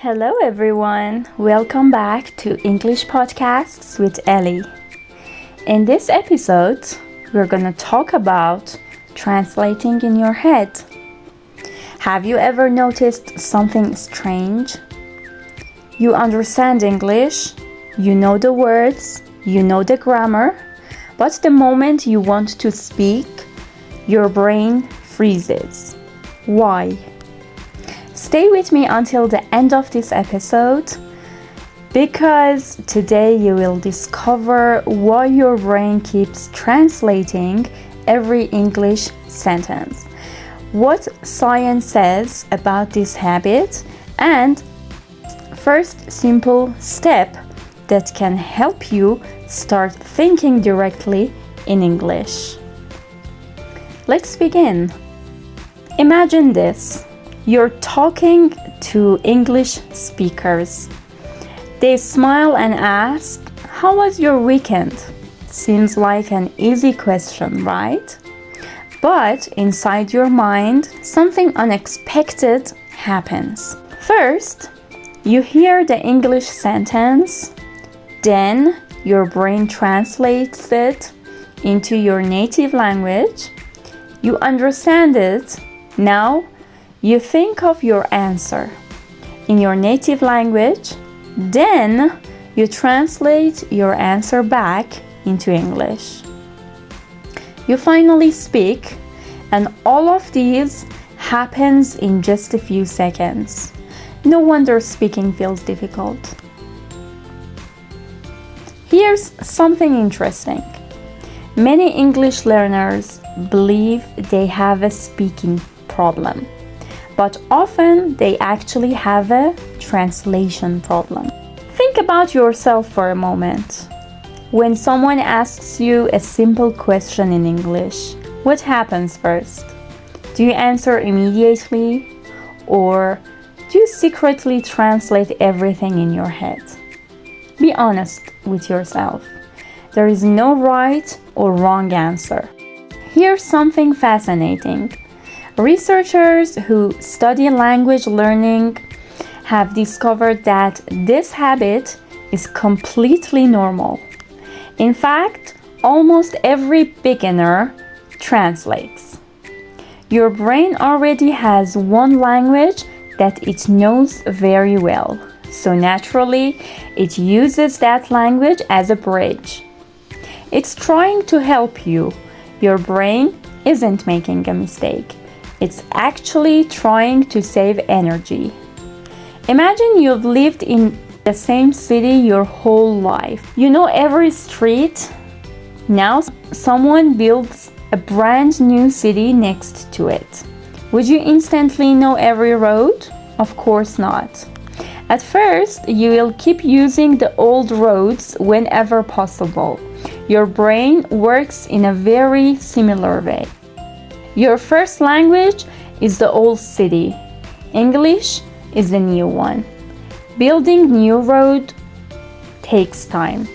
Hello everyone, welcome back to English Podcasts with Ellie. In this episode, we're gonna talk about translating in your head. Have you ever noticed something strange? You understand English, you know the words, you know the grammar, but the moment you want to speak, your brain freezes. Why? Stay with me until the end of this episode because today you will discover why your brain keeps translating every English sentence, what science says about this habit, and first simple step that can help you start thinking directly in English. Let's begin. Imagine this. You're talking to English speakers. They smile and ask, "How was your weekend?" Seems like an easy question, right? But inside your mind, something unexpected happens. First, you hear the English sentence, then your brain translates it into your native language. You understand it. Now, you think of your answer in your native language, then you translate your answer back into English. You finally speak, and all of these happens in just a few seconds. No wonder speaking feels difficult. Here's something interesting. Many English learners believe they have a speaking problem, but often they actually have a translation problem. Think about yourself for a moment. When someone asks you a simple question in English, what happens first? Do you answer immediately, or do you secretly translate everything in your head? Be honest with yourself. There is no right or wrong answer. Here's something fascinating. Researchers who study language learning have discovered that this habit is completely normal. In fact, almost every beginner translates. Your brain already has one language that it knows very well, so naturally, it uses that language as a bridge. It's trying to help you. Your brain isn't making a mistake. It's actually trying to save energy. Imagine you've lived in the same city your whole life. You know every street. Now someone builds a brand new city next to it. Would you instantly know every road? Of course not. At first, you will keep using the old roads whenever possible. Your brain works in a very similar way. Your first language is the old city. English is the new one. Building new road takes time.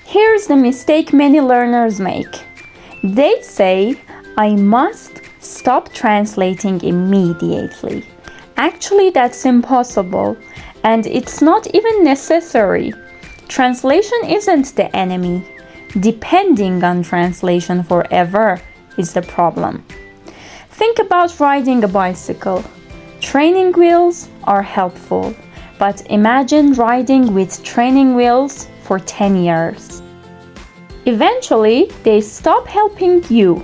Here's the mistake many learners make. They say, "I must stop translating immediately." Actually, that's impossible, and it's not even necessary. Translation isn't the enemy. Depending on translation forever is the problem. Think about riding a bicycle. Training wheels are helpful, but imagine riding with training wheels for 10 years. Eventually, they stop helping you.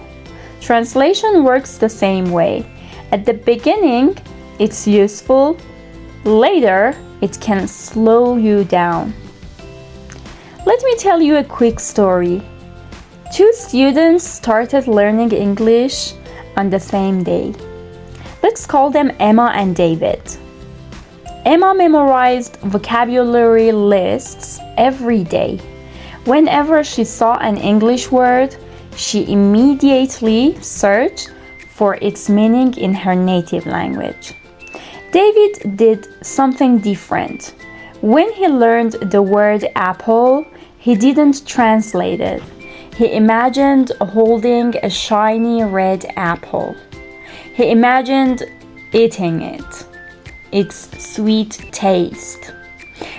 Translation works the same way. At the beginning, it's useful. Later, it can slow you down. Let me tell you a quick story. Two students started learning English on the same day. Let's call them Emma and David. Emma memorized vocabulary lists every day. Whenever she saw an English word, she immediately searched for its meaning in her native language. David did something different. When he learned the word apple, he didn't translate it. He imagined holding a shiny red apple. He imagined eating it. its sweet taste.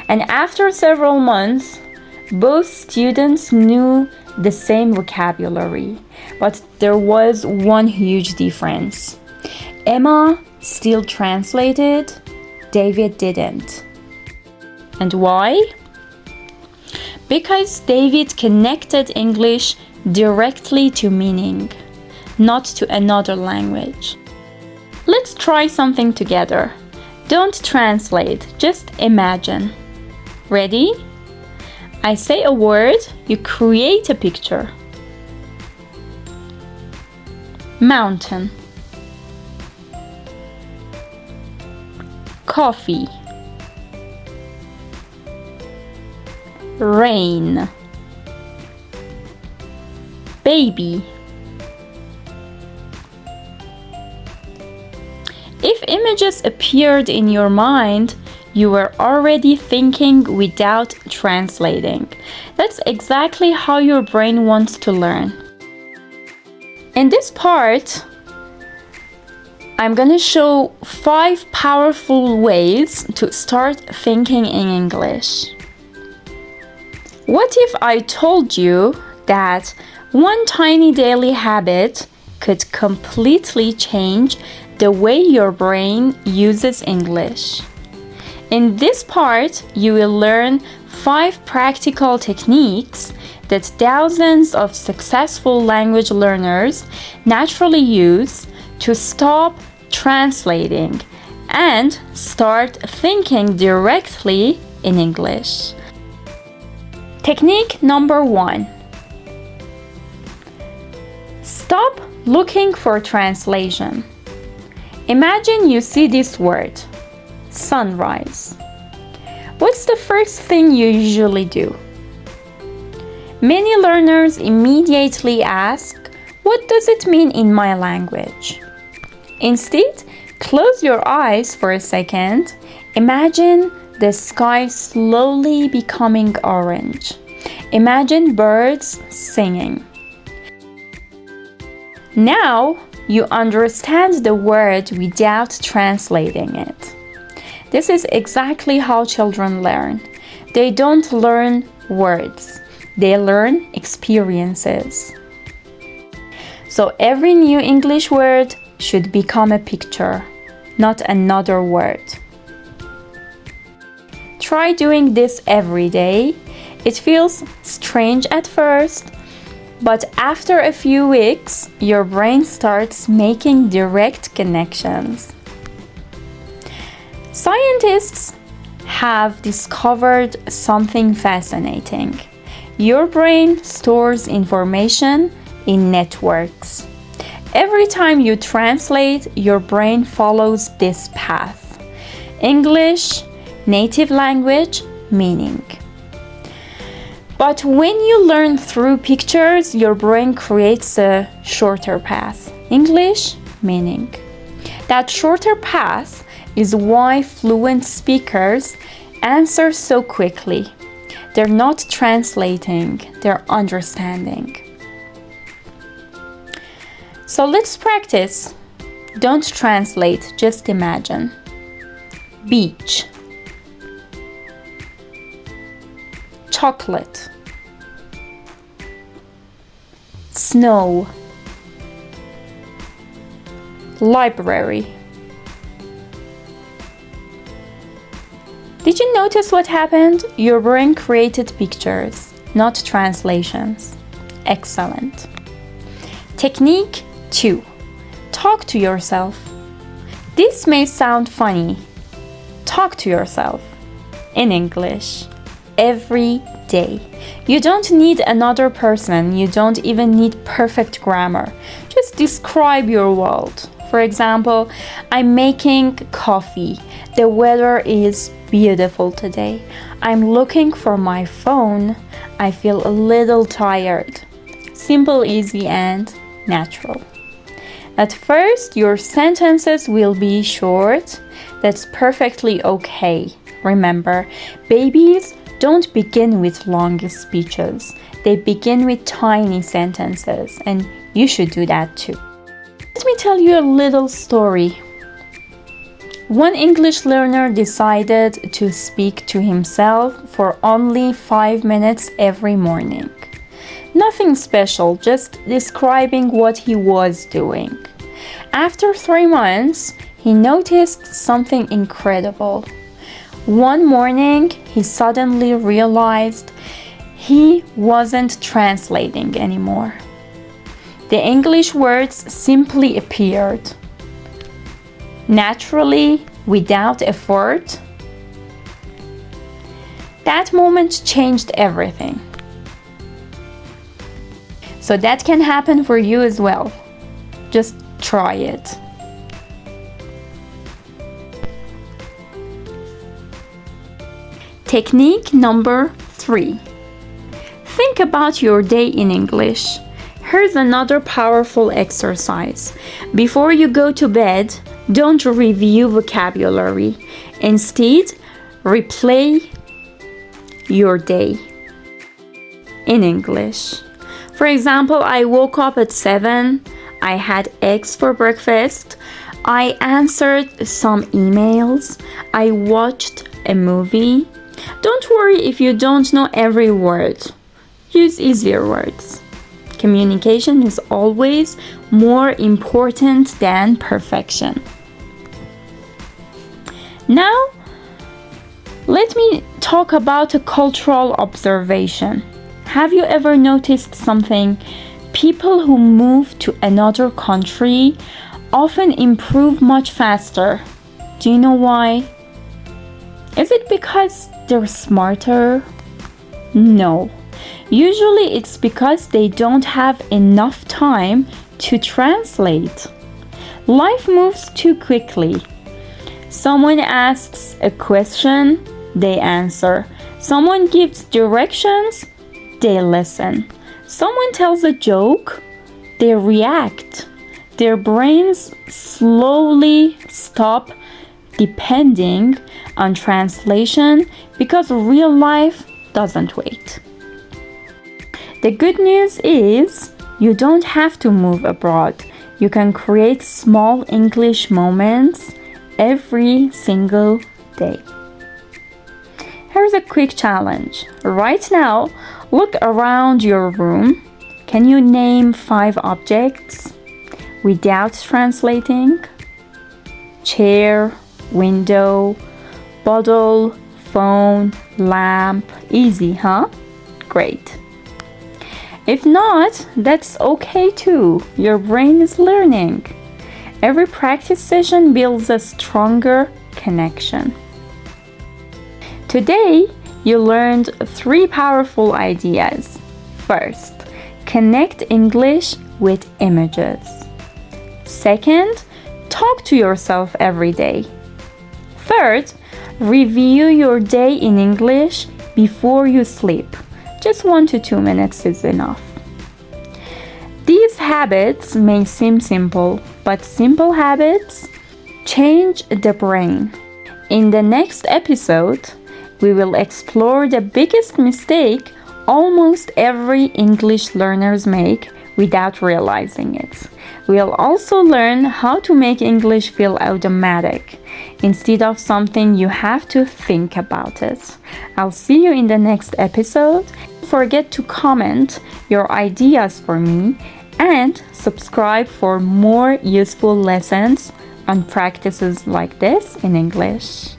And after several months, both students knew the same vocabulary, but there was one huge difference. Emma still translated, David didn't. And why? Because David connected English directly to meaning, not to another language. Let's try something together. Don't translate, just imagine. Ready? I say a word, you create a picture. Mountain. Coffee. Rain. Baby. If images appeared in your mind, you were already thinking without translating. That's exactly how your brain wants to learn. In this part, I'm gonna show 5 powerful ways to start thinking in English. What if I told you that one tiny daily habit could completely change the way your brain uses English? In this part, you will learn 5 practical techniques that thousands of successful language learners naturally use to stop translating and start thinking directly in English. Technique number 1. Stop looking for translation. Imagine you see this word, sunrise. What's the first thing you usually do? Many learners immediately ask, what does it mean in my language? Instead, close your eyes for a second. Imagine the sky slowly becoming orange. Imagine birds singing. Now you understand the word without translating it. This is exactly how children learn. They don't learn words, they learn experiences. So every new English word should become a picture, not another word. Try doing this every day. It feels strange at first, but after a few weeks, your brain starts making direct connections. Scientists have discovered something fascinating. Your brain stores information in networks. Every time you translate, your brain follows this path. English, native language, meaning. But when you learn through pictures, your brain creates a shorter path. English, meaning. That shorter path is why fluent speakers answer so quickly. They're not translating, they're understanding. So let's practice. Don't translate, just imagine. Beach. Chocolate. Snow. Library. Did you notice what happened? Your brain created pictures, not translations. Excellent. Technique 2. Talk to yourself. This may sound funny. Talk to yourself in English every day. You don't need another person. You don't even need perfect grammar. Just describe your world. For example, I'm making coffee. The weather is beautiful today. I'm looking for my phone. I feel a little tired. Simple, easy, and natural. At first, your sentences will be short. That's perfectly okay. Remember, babies don't begin with long speeches. They begin with tiny sentences, and you should do that too. Let me tell you a little story. One English learner decided to speak to himself for only 5 minutes every morning. Nothing special, just describing what he was doing. After 3 months, he noticed something incredible. One morning, he suddenly realized he wasn't translating anymore. The English words simply appeared. Naturally, without effort. That moment changed everything. So that can happen for you as well. Just try it. Technique number 3. Think about your day in English. Here's another powerful exercise. Before you go to bed, don't review vocabulary. Instead, replay your day in English. For example, I woke up at 7. I had eggs for breakfast. I answered some emails. I watched a movie. Don't worry if you don't know every word. Use easier words. Communication is always more important than perfection. Now, let me talk about a cultural observation. Have you ever noticed something? People who move to another country often improve much faster. Do you know why? Is it because they're smarter? No. Usually it's because they don't have enough time to translate. Life moves too quickly. Someone asks a question, they answer. Someone gives directions, they listen. Someone tells a joke, they react. Their brains slowly stop depending on translation because real life doesn't wait. The good news is you don't have to move abroad. You can create small English moments every single day. Here's a quick challenge. Right now, look around your room. Can you name 5 objects without translating? Chair, window, bottle, phone, lamp. Easy, huh? Great. If not, that's okay too. Your brain is learning. Every practice session builds a stronger connection. Today, you learned 3 powerful ideas. First, connect English with images. Second, talk to yourself every day. Third, review your day in English before you sleep. Just 1 to 2 minutes is enough. These habits may seem simple, but simple habits change the brain. In the next episode, we will explore the biggest mistake almost every English learners make without realizing it. We'll also learn how to make English feel automatic instead of something you have to think about it. I'll see you in the next episode. Don't forget to comment your ideas for me and subscribe for more useful lessons on practices like this in English.